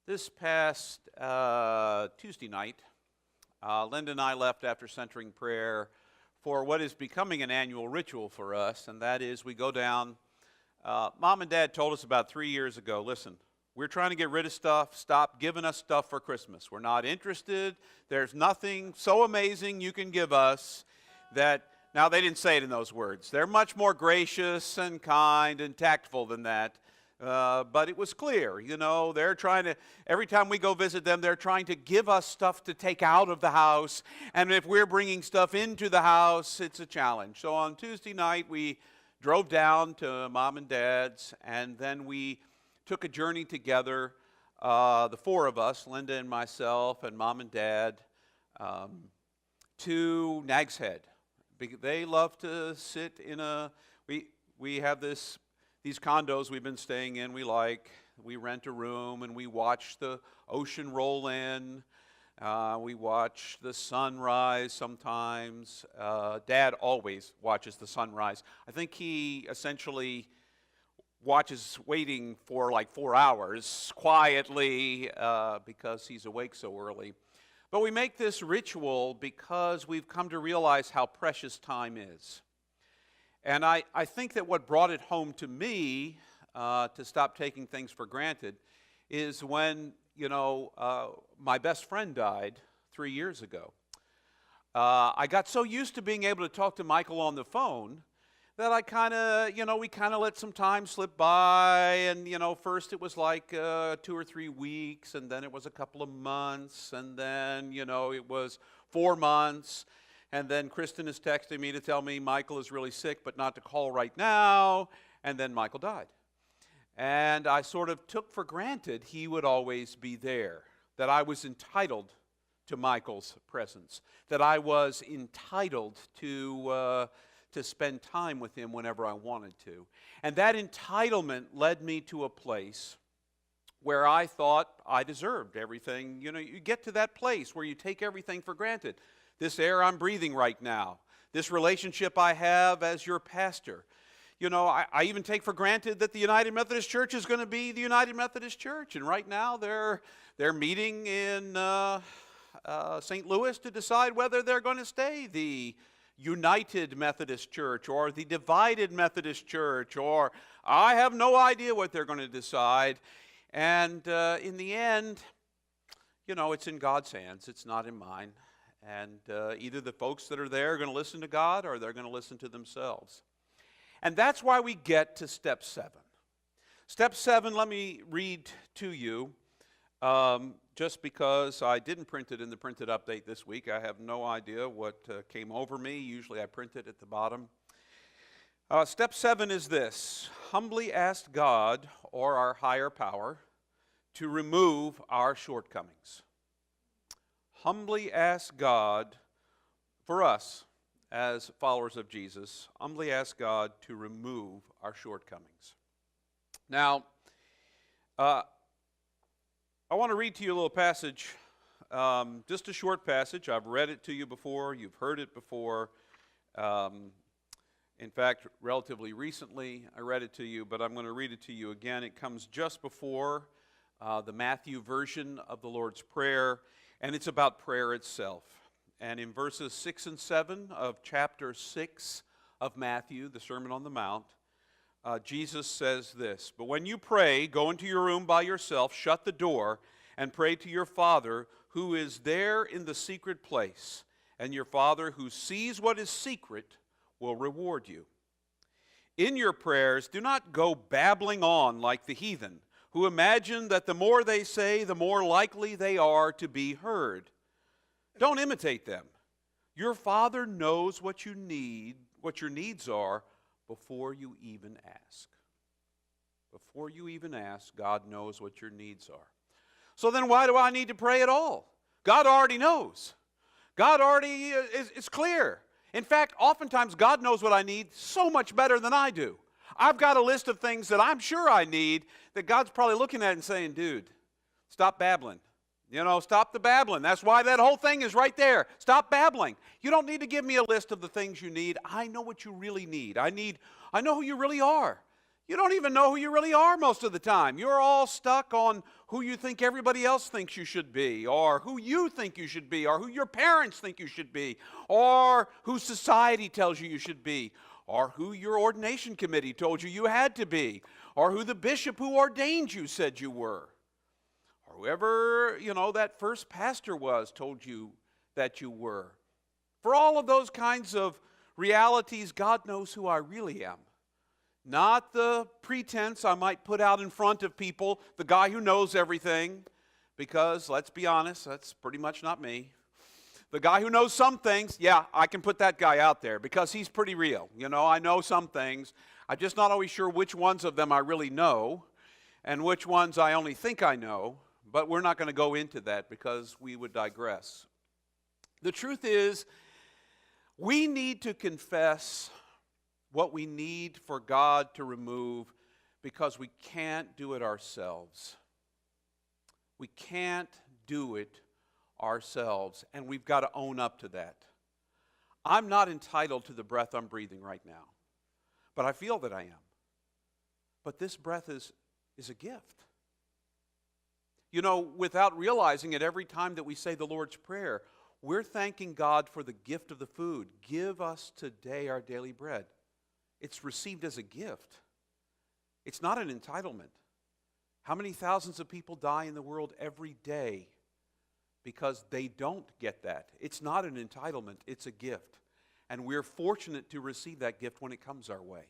This past Tuesday night, Linda and I left after centering prayer for what is becoming an annual ritual for us, and that is we go down. Mom and Dad told us about 3 years ago, listen, we're trying to get rid of stuff. Stop giving us stuff for Christmas. We're not interested. There's nothing so amazing you can give us that, now they didn't say it in those words. They're much more gracious and kind and tactful than that. But it was clear, they're trying to, every time we go visit them, they're trying to give us stuff to take out of the house. And if we're bringing stuff into the house, it's a challenge. So on Tuesday night, we drove down to Mom and Dad's, and then we took a journey together, the four of us, Linda and myself and Mom and Dad, to Nag's Head. They love to sit in we have these condos we've been staying in, we rent a room and we watch the ocean roll in. We watch the sunrise sometimes. Dad always watches the sunrise. I think he essentially watches waiting for like 4 hours quietly because he's awake so early. But we make this ritual because we've come to realize how precious time is. And I think that what brought it home to me to stop taking things for granted is when, my best friend died 3 years ago. I got so used to being able to talk to Michael on the phone that I we kind of let some time slip by. And, first it was like 2 or 3 weeks, and then it was a couple of months, and then, it was 4 months. And then Kristen is texting me to tell me Michael is really sick, but not to call right now. And then Michael died. And I sort of took for granted he would always be there, that I was entitled to Michael's presence, that I was entitled to spend time with him whenever I wanted to. And that entitlement led me to a place where I thought I deserved everything. You get to that place where you take everything for granted. This air I'm breathing right now, this relationship I have as your pastor. I even take for granted that the United Methodist Church is going to be the United Methodist Church. And right now they're meeting in St. Louis to decide whether they're going to stay the United Methodist Church or the Divided Methodist Church, or I have no idea what they're going to decide. And in the end, it's in God's hands. It's not in mine. And either the folks that are there are going to listen to God or they're going to listen to themselves. And that's why we get to step 7. Step 7, let me read to you, just because I didn't print it in the printed update this week. I have no idea what came over me. Usually I print it at the bottom. Step 7 is this: humbly ask God or our higher power to remove our shortcomings. Humbly ask God, for us as followers of Jesus, humbly ask God to remove our shortcomings. Now, I want to read to you a little passage, just a short passage. I've read it to you before. You've heard it before. In fact, relatively recently, I read it to you, but I'm going to read it to you again. It comes just before the Matthew version of the Lord's Prayer. And it's about prayer itself. And in verses 6 and 7 of chapter 6 of Matthew, the Sermon on the Mount, Jesus says this: "But when you pray, go into your room by yourself, shut the door, and pray to your Father who is there in the secret place. And your Father who sees what is secret will reward you. In your prayers, do not go babbling on like the heathen, who imagine that the more they say, the more likely they are to be heard. Don't imitate them. Your Father knows what you need, what your needs are, before you even ask." Before you even ask, God knows what your needs are. So then why do I need to pray at all? God already knows. God already is clear. In fact, oftentimes God knows what I need so much better than I do. I've got a list of things that I'm sure I need that God's probably looking at and saying, dude, stop babbling. Stop the babbling. That's why that whole thing is right there. Stop babbling. You don't need to give me a list of the things you need. I know what you really need. I know who you really are. You don't even know who you really are most of the time. You're all stuck on who you think everybody else thinks you should be, or who you think you should be, or who your parents think you should be, or who society tells you should be, or who your ordination committee told you had to be, or who the bishop who ordained you said you were, or whoever, that first pastor was told you that you were. For all of those kinds of realities, God knows who I really am. Not the pretense I might put out in front of people, the guy who knows everything, because let's be honest, that's pretty much not me. The guy who knows some things, yeah, I can put that guy out there because he's pretty real. I know some things. I'm just not always sure which ones of them I really know and which ones I only think I know, but we're not going to go into that because we would digress. The truth is, we need to confess what we need for God to remove because we can't do it ourselves. We can't do it ourselves, and we've got to own up to that. I'm not entitled to the breath I'm breathing right now, but I feel that I am. But this breath is a gift. Without realizing it, every time that we say the Lord's Prayer, we're thanking God for the gift of the food. Give us today our daily bread. It's received as a gift. It's not an entitlement. How many thousands of people die in the world every day because they don't get that? It's not an entitlement, it's a gift. And we're fortunate to receive that gift when it comes our way.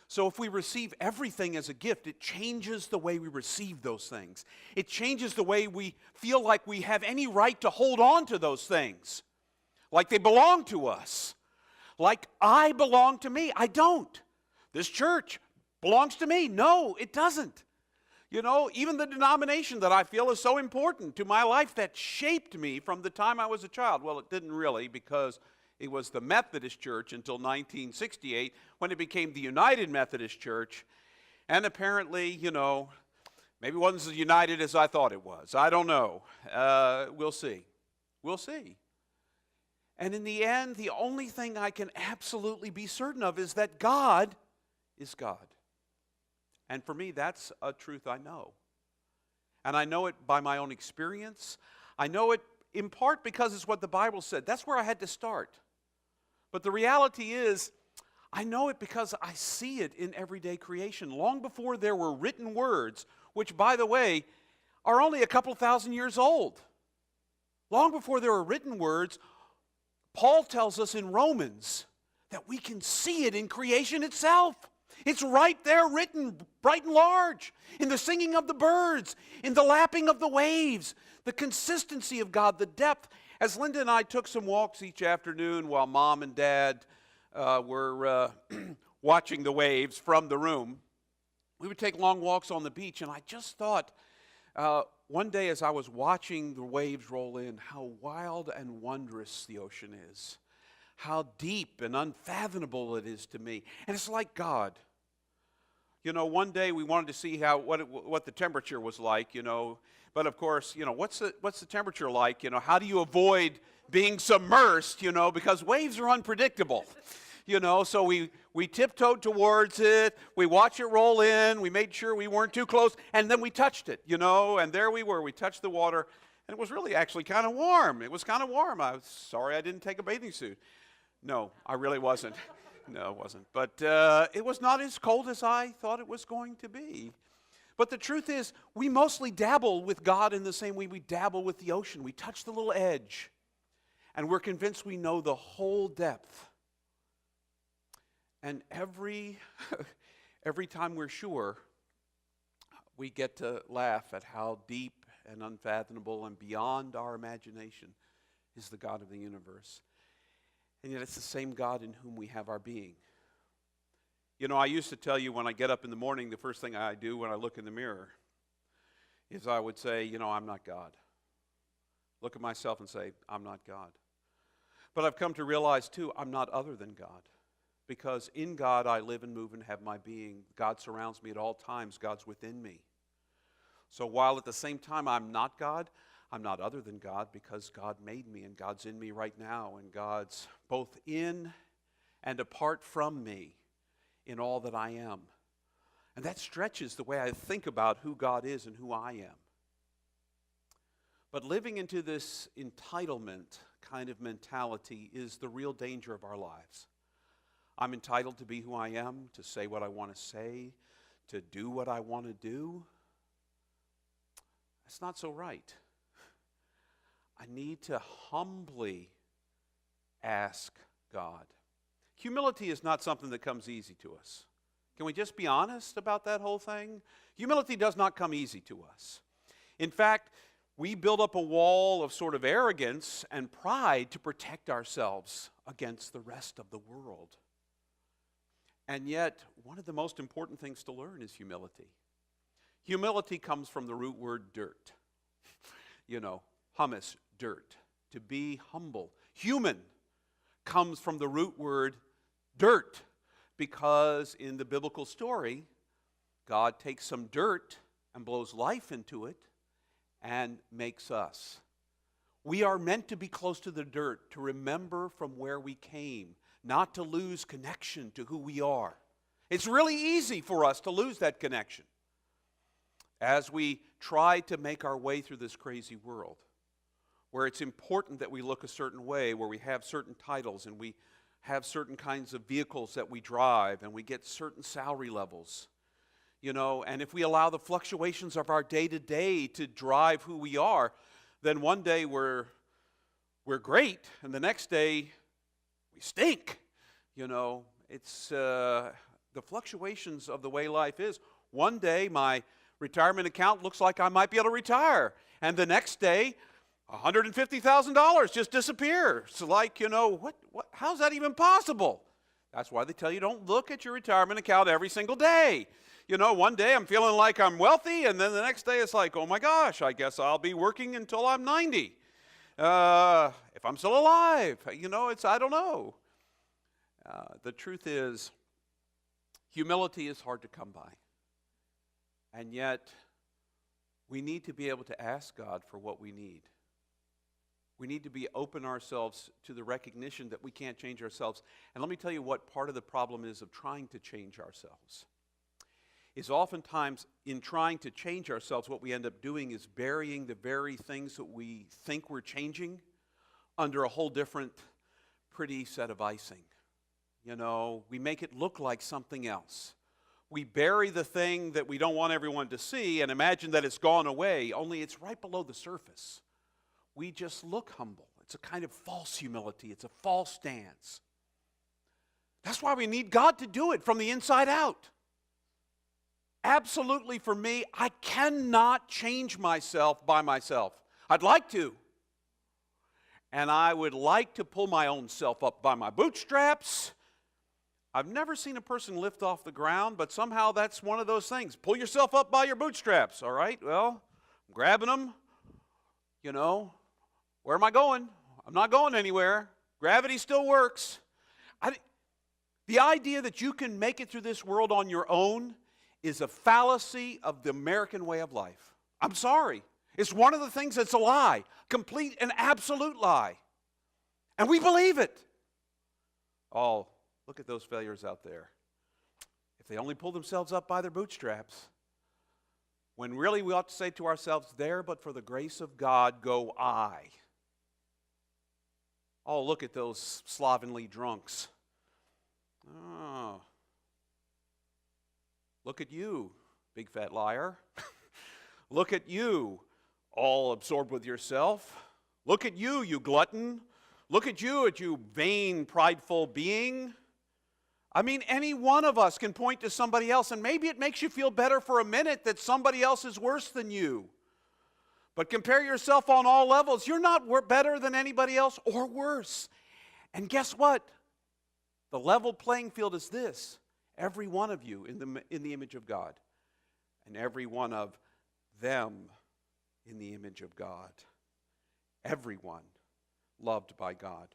So if we receive everything as a gift, it changes the way we receive those things. It changes the way we feel like we have any right to hold on to those things, like they belong to us. Like I belong to me. I don't. This church belongs to me. No, it doesn't. Even the denomination that I feel is so important to my life that shaped me from the time I was a child. Well, it didn't really, because it was the Methodist Church until 1968 when it became the United Methodist Church. And apparently, maybe it wasn't as united as I thought it was. I don't know. We'll see. We'll see. And in the end, the only thing I can absolutely be certain of is that God is God. And for me, that's a truth I know. And I know it by my own experience. I know it in part because it's what the Bible said. That's where I had to start. But the reality is, I know it because I see it in everyday creation. Long before there were written words, which, by the way, are only a couple thousand years old. Long before there were written words, Paul tells us in Romans that we can see it in creation itself. It's right there written, bright and large, in the singing of the birds, in the lapping of the waves, the consistency of God, the depth. As Linda and I took some walks each afternoon while Mom and Dad were watching the waves from the room, we would take long walks on the beach, and I just thought, one day as I was watching the waves roll in, how wild and wondrous the ocean is. How deep and unfathomable it is to me. And it's like God. One day we wanted to see what the temperature was like, But of course, what's the temperature like? How do you avoid being submersed, because waves are unpredictable. So we tiptoed towards it, we watched it roll in, we made sure we weren't too close, and then we touched it, and there we were, we touched the water, and it was really actually kind of warm. It was kind of warm. I was sorry I didn't take a bathing suit. No, I really wasn't. No, it wasn't. But it was not as cold as I thought it was going to be. But the truth is, we mostly dabble with God in the same way we dabble with the ocean. We touch the little edge, and we're convinced we know the whole depth. And every time we're sure, we get to laugh at how deep and unfathomable and beyond our imagination is the God of the universe. And yet it's the same God in whom we have our being. I used to tell you when I get up in the morning, the first thing I do when I look in the mirror is I would say, I'm not God. Look at myself and say, I'm not God. But I've come to realize, too, I'm not other than God. Because in God I live and move and have my being. God surrounds me at all times. God's within me. So while at the same time I'm not God, I'm not other than God because God made me and God's in me right now. And God's both in and apart from me in all that I am. And that stretches the way I think about who God is and who I am. But living into this entitlement kind of mentality is the real danger of our lives. I'm entitled to be who I am, to say what I want to say, to do what I want to do. That's not so right. I need to humbly ask God. Humility is not something that comes easy to us. Can we just be honest about that whole thing? Humility does not come easy to us. In fact, we build up a wall of sort of arrogance and pride to protect ourselves against the rest of the world. And yet, one of the most important things to learn is humility. Humility comes from the root word dirt. Humus, dirt. To be humble. Human comes from the root word dirt, because in the biblical story, God takes some dirt and blows life into it and makes us. We are meant to be close to the dirt, to remember from where we came, not to lose connection to who we are. It's really easy for us to lose that connection as we try to make our way through this crazy world, where it's important that we look a certain way, where we have certain titles and we have certain kinds of vehicles that we drive and we get certain salary levels. And if we allow the fluctuations of our day-to-day to drive who we are, then one day we're great and the next day we stink. It's the fluctuations of the way life is. One day my retirement account looks like I might be able to retire, and the next day $150,000 just disappears. It's like, what? How's that even possible? That's why they tell you don't look at your retirement account every single day. One day I'm feeling like I'm wealthy, and then the next day it's like, oh my gosh, I guess I'll be working until I'm 90. If I'm still alive, I don't know. The truth is, humility is hard to come by. And yet, we need to be able to ask God for what we need. We need to be open ourselves to the recognition that we can't change ourselves. And let me tell you what part of the problem is of trying to change ourselves. Is oftentimes in trying to change ourselves, what we end up doing is burying the very things that we think we're changing under a whole different pretty set of icing. We make it look like something else. We bury the thing that we don't want everyone to see and imagine that it's gone away, only it's right below the surface. We just look humble. It's a kind of false humility. It's a false stance. That's why we need God to do it from the inside out. Absolutely, for me, I cannot change myself by myself. I'd like to. And I would like to pull my own self up by my bootstraps. I've never seen a person lift off the ground, but somehow that's one of those things. Pull yourself up by your bootstraps, all right? Well, I'm grabbing them. Where am I going? I'm not going anywhere. Gravity still works. The idea that you can make it through this world on your own is a fallacy of the American way of life. I'm sorry. It's one of the things that's a lie, complete and absolute lie. And we believe it. Oh, look at those failures out there. If they only pull themselves up by their bootstraps, when really we ought to say to ourselves, there but for the grace of God go I. Oh, look at those slovenly drunks. Oh. Look at you, big fat liar. Look at you, all absorbed with yourself. Look at you, you glutton. Look at you vain, prideful being. I mean, any one of us can point to somebody else, and maybe it makes you feel better for a minute that somebody else is worse than you. But compare yourself on all levels. You're not better than anybody else or worse. And guess what? The level playing field is this. Every one of you in the image of God. And every one of them in the image of God. Everyone loved by God.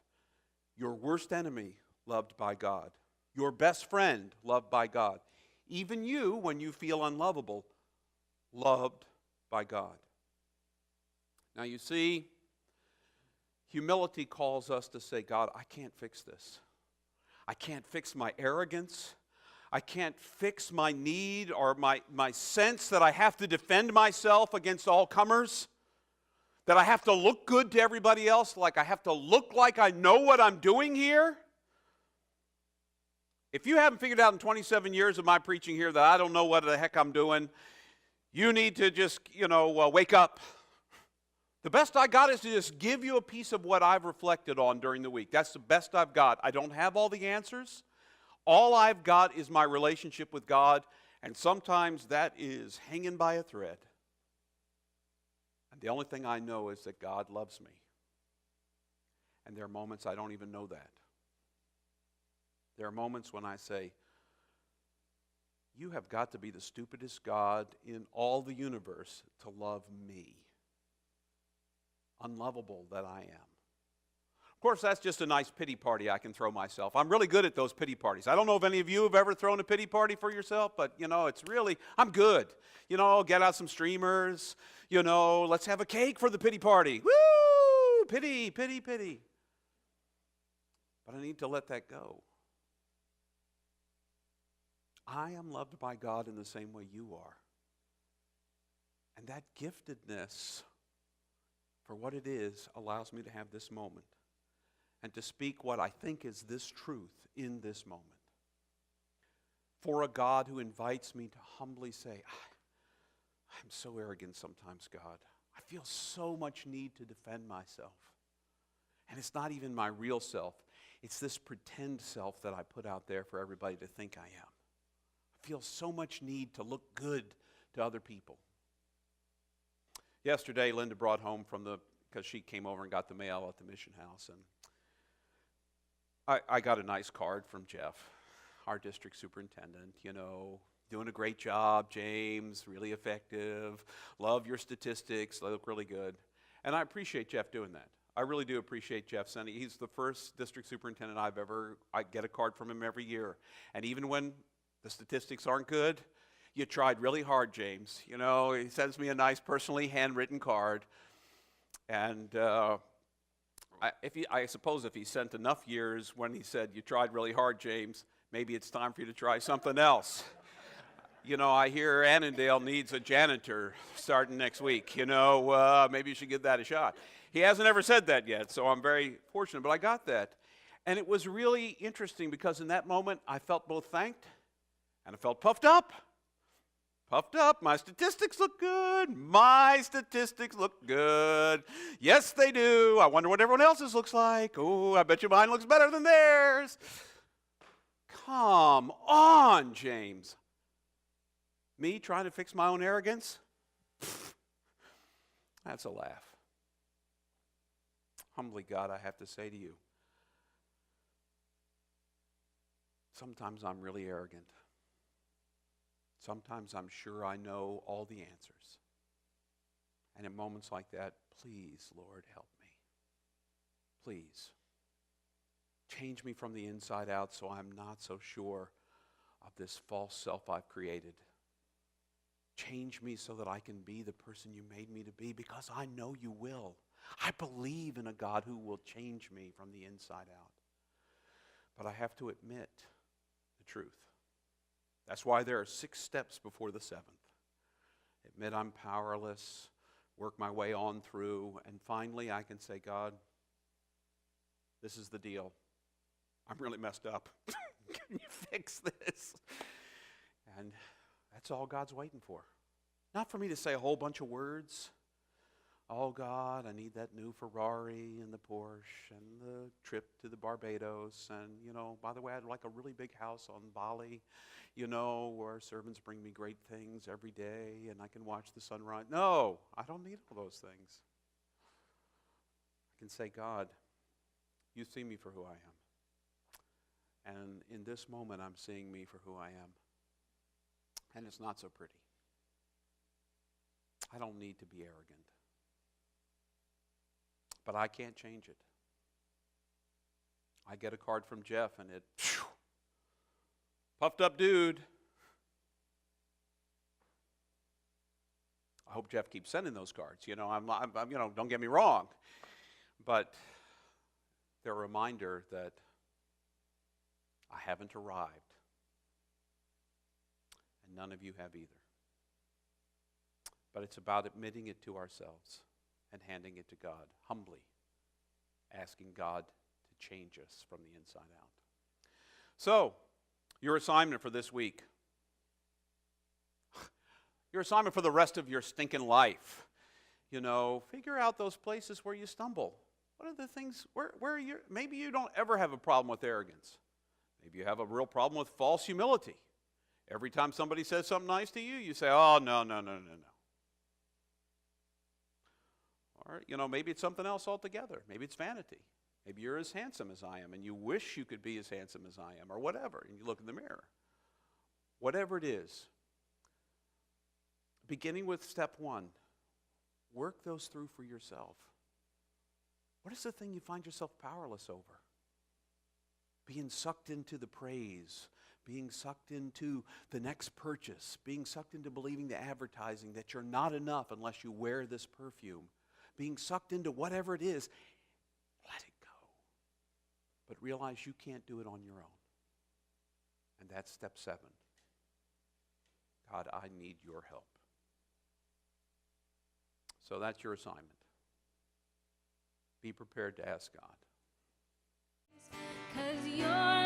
Your worst enemy loved by God. Your best friend loved by God. Even you, when you feel unlovable, loved by God. Now you see, humility calls us to say, God, I can't fix this. I can't fix my arrogance. I can't fix my need or my sense that I have to defend myself against all comers, that I have to look good to everybody else, like I have to look like I know what I'm doing here. If you haven't figured out in 27 years of my preaching here that I don't know what the heck I'm doing, you need to just, wake up. The best I got is to just give you a piece of what I've reflected on during the week. That's the best I've got. I don't have all the answers. All I've got is my relationship with God, and sometimes that is hanging by a thread. And the only thing I know is that God loves me. And there are moments I don't even know that. There are moments when I say, you have got to be the stupidest God in all the universe to love me. Unlovable that I am. Of course, that's just a nice pity party I can throw myself. I'm really good at those pity parties. I don't know if any of you have ever thrown a pity party for yourself, but, it's really, I'm good. Get out some streamers, let's have a cake for the pity party. Woo! Pity, pity, pity. But I need to let that go. I am loved by God in the same way you are. And that giftedness, for what it is, allows me to have this moment and to speak what I think is this truth in this moment. For a God who invites me to humbly say, I'm so arrogant sometimes, God. I feel so much need to defend myself. And it's not even my real self. It's this pretend self that I put out there for everybody to think I am. I feel so much need to look good to other people. Yesterday, Linda brought home because she came over and got the mail at the mission house, and I got a nice card from Jeff, our district superintendent, doing a great job, James, really effective, love your statistics, they look really good. And I appreciate Jeff doing that. I really do appreciate Jeff sending. He's the first district superintendent I get a card from him every year. And even when the statistics aren't good, you tried really hard, James. He sends me a nice personally handwritten card. And I suppose if he sent enough years when he said, you tried really hard, James, maybe it's time for you to try something else. I hear Annandale needs a janitor starting next week. Maybe you should give that a shot. He hasn't ever said that yet, so I'm very fortunate, but I got that. And it was really interesting because in that moment, I felt both thanked and I felt puffed up. Puffed up. My statistics look good. My statistics look good. Yes, they do. I wonder what everyone else's looks like. Oh, I bet you mine looks better than theirs. Come on, James. Me trying to fix my own arrogance? That's a laugh. Humbly, God, I have to say to you, sometimes I'm really arrogant. Sometimes I'm sure I know all the answers. And in moments like that, please, Lord, help me. Please. Change me from the inside out so I'm not so sure of this false self I've created. Change me so that I can be the person you made me to be, because I know you will. I believe in a God who will change me from the inside out. But I have to admit the truth. That's why there are 6 steps before the 7th. Admit I'm powerless, work my way on through, and finally I can say, God, this is the deal. I'm really messed up. Can you fix this? And that's all God's waiting for. Not for me to say a whole bunch of words. Oh, God, I need that new Ferrari and the Porsche and the trip to the Barbados. And, by the way, I'd like a really big house on Bali, where servants bring me great things every day and I can watch the sunrise. No, I don't need all those things. I can say, God, you see me for who I am. And in this moment, I'm seeing me for who I am. And it's not so pretty. I don't need to be arrogant. But I can't change it. I get a card from Jeff and it, puffed up dude. I hope Jeff keeps sending those cards. I'm don't get me wrong. But they're a reminder that I haven't arrived. and none of you have either. But it's about admitting it to ourselves and handing it to God, humbly, asking God to change us from the inside out. So, your assignment for this week, your assignment for the rest of your stinking life, figure out those places where you stumble. What are the things where you maybe you don't ever have a problem with arrogance. Maybe you have a real problem with false humility. Every time somebody says something nice to you, you say, "Oh, no, no, no, no, no." Or, maybe it's something else altogether. Maybe it's vanity. Maybe you're as handsome as I am, and you wish you could be as handsome as I am, or whatever, and you look in the mirror. Whatever it is, beginning with step one, work those through for yourself. What is the thing you find yourself powerless over? Being sucked into the praise, being sucked into the next purchase, being sucked into believing the advertising that you're not enough unless you wear this perfume, being sucked into whatever it is. Let it go. But realize you can't do it on your own. And that's step 7. God, I need your help. So that's your assignment. Be prepared to ask God. 'Cause you're